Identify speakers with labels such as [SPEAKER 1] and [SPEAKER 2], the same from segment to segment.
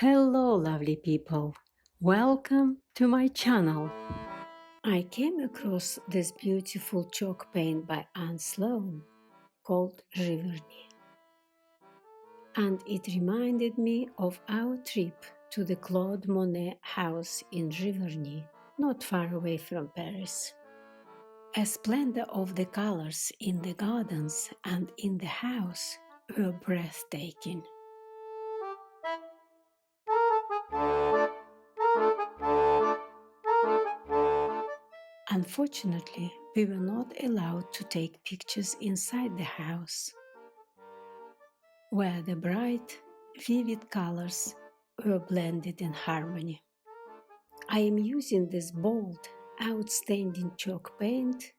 [SPEAKER 1] Hello, lovely people. Welcome to my channel. I came across this beautiful chalk paint by Annie Sloan called Giverny, and it reminded me of our trip to the Monet House in Giverny, not far away from Paris. A splendor of the colors in the gardens and in the house were breathtaking. Unfortunately, we were not allowed to take pictures inside the house, where the bright, vivid colors were blended in harmony. I am using this bold, outstanding chalk paint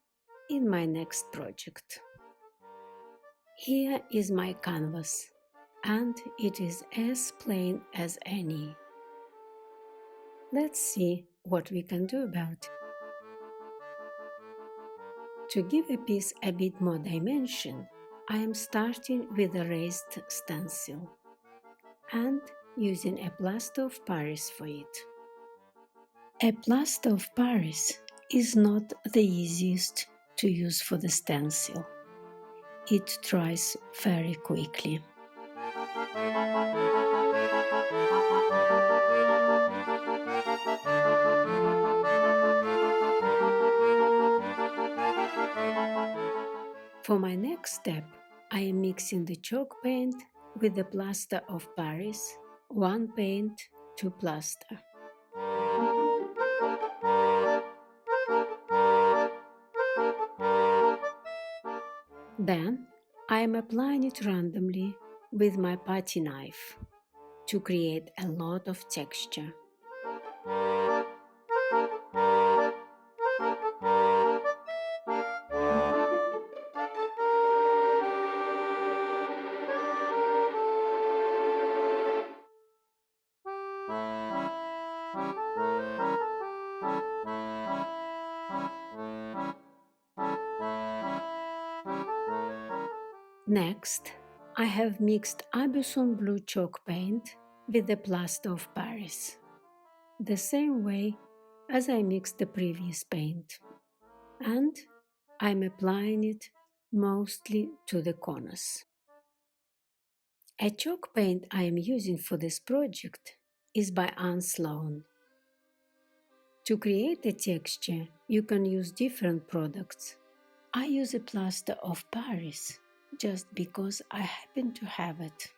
[SPEAKER 1] in my next project. Here is my canvas, and it is as plain as any. Let's see what we can do about it. To give a piece a bit more dimension, I am starting with a raised stencil and using a plaster of Paris for it. A plaster of Paris is not the easiest to use for the stencil. It dries very quickly. For my next step, I am mixing the chalk paint with the plaster of Paris, one paint, two plaster. Then I am applying it randomly with my putty knife to create a lot of texture. Next, I have mixed aubusson blue chalk paint with the plaster of Paris, the same way as I mixed the previous paint, and I'm applying it mostly to the corners. A chalk paint I am using for this project is by Annie Sloan. To create a texture, you can use different products. I use a plaster of Paris just because I happen to have it.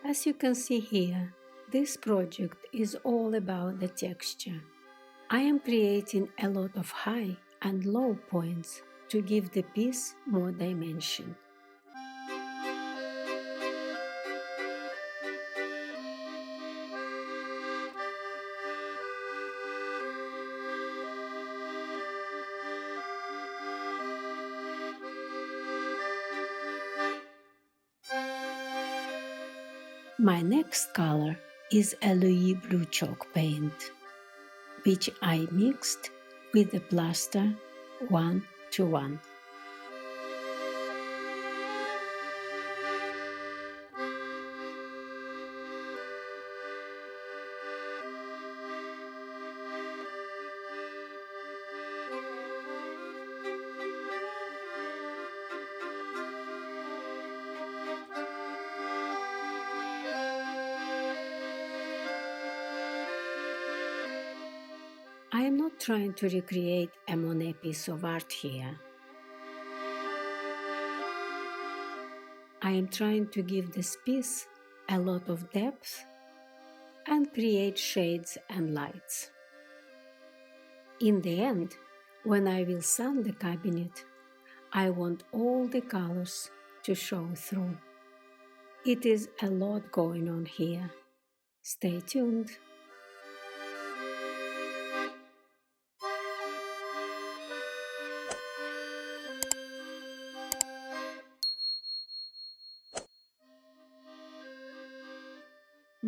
[SPEAKER 1] As you can see here, this project is all about the texture. I am creating a lot of high and low points to give the piece more dimension. My next color is a Louis blue chalk paint, which I mixed with the plaster 1:1. I am not trying to recreate a Monet piece of art here. I am trying to give this piece a lot of depth and create shades and lights. In the end, when I will sand the cabinet, I want all the colors to show through. It is a lot going on here. Stay tuned.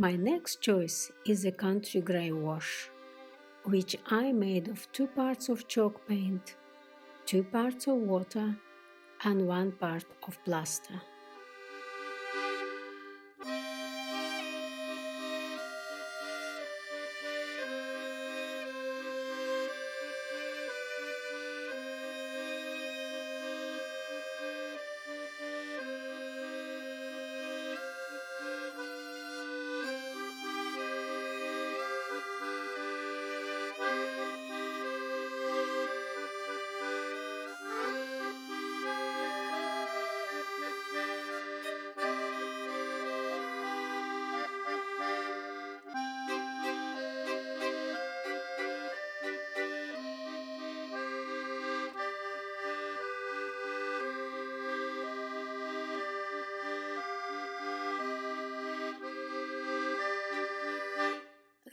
[SPEAKER 1] My next choice is a country grey wash, which I made of 2 parts of chalk paint, 2 parts of water, and 1 part of plaster.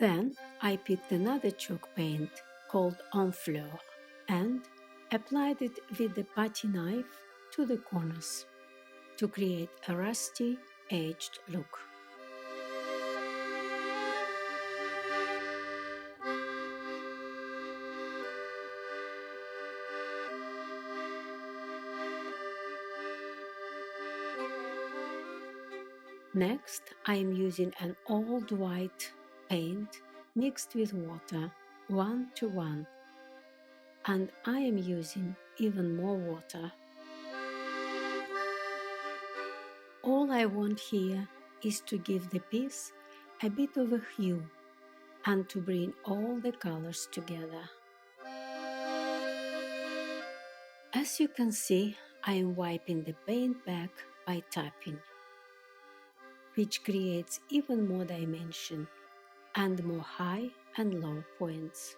[SPEAKER 1] Then I picked another chalk paint called En Fleur and applied it with the putty knife to the corners to create a rusty, aged look. Next, I am using an old white paint mixed with water 1 to 1, and I am using even more water. All I want here is to give the piece a bit of a hue and to bring all the colors together. As you can see, I am wiping the paint back by tapping, which creates even more dimension and more high and low points.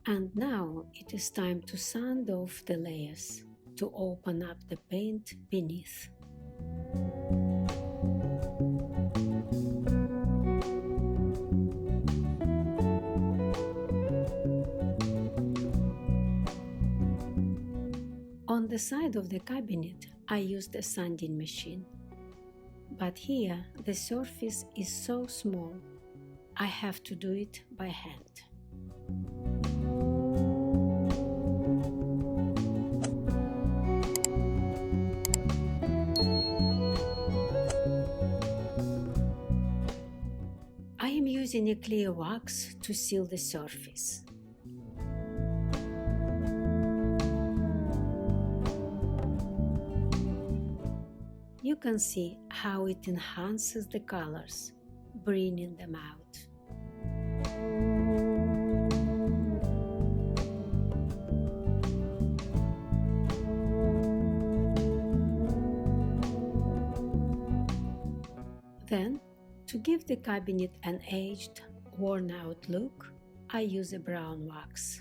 [SPEAKER 1] And now it is time to sand off the layers to open up the paint beneath. On the side of the cabinet, I used a sanding machine. But here the surface is so small, I have to do it by hand. I am using a clear wax to seal the surface. You can see how it enhances the colors, bringing them out. Then, to give the cabinet an aged, worn-out look, I use a brown wax.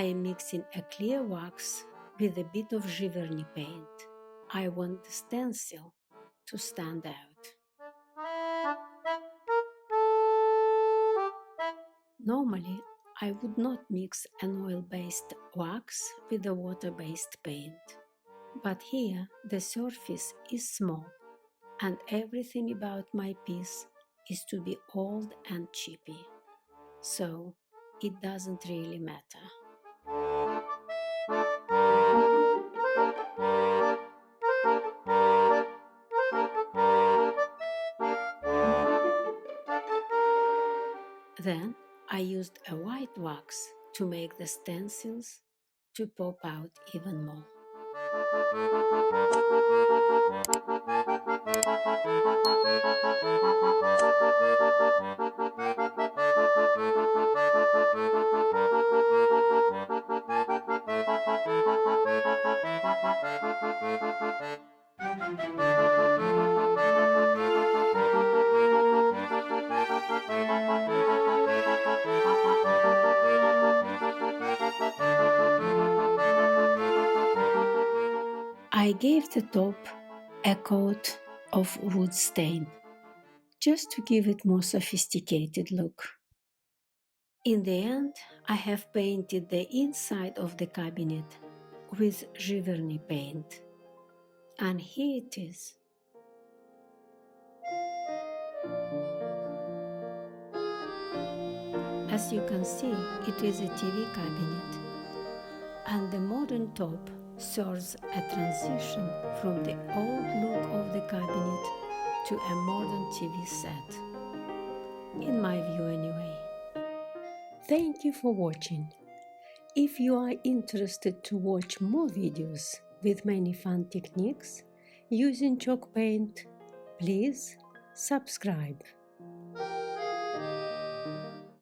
[SPEAKER 1] am mixing a clear wax with a bit of Giverny paint. I want the stencil to stand out. Normally, I would not mix an oil-based wax with a water-based paint. But here the surface is small and everything about my piece is to be old and chippy, so it doesn't really matter. Then I used a white wax to make the stencils to pop out even more. I gave the top a coat of wood stain, just to give it more sophisticated look. In the end, I have painted the inside of the cabinet with Giverny paint. And here it is. As you can see, it is a TV cabinet, and the modern top serves a transition from the old look of the cabinet to a modern TV set. In my view anyway. Thank you for watching. If you are interested to watch more videos with many fun techniques using chalk paint, please subscribe.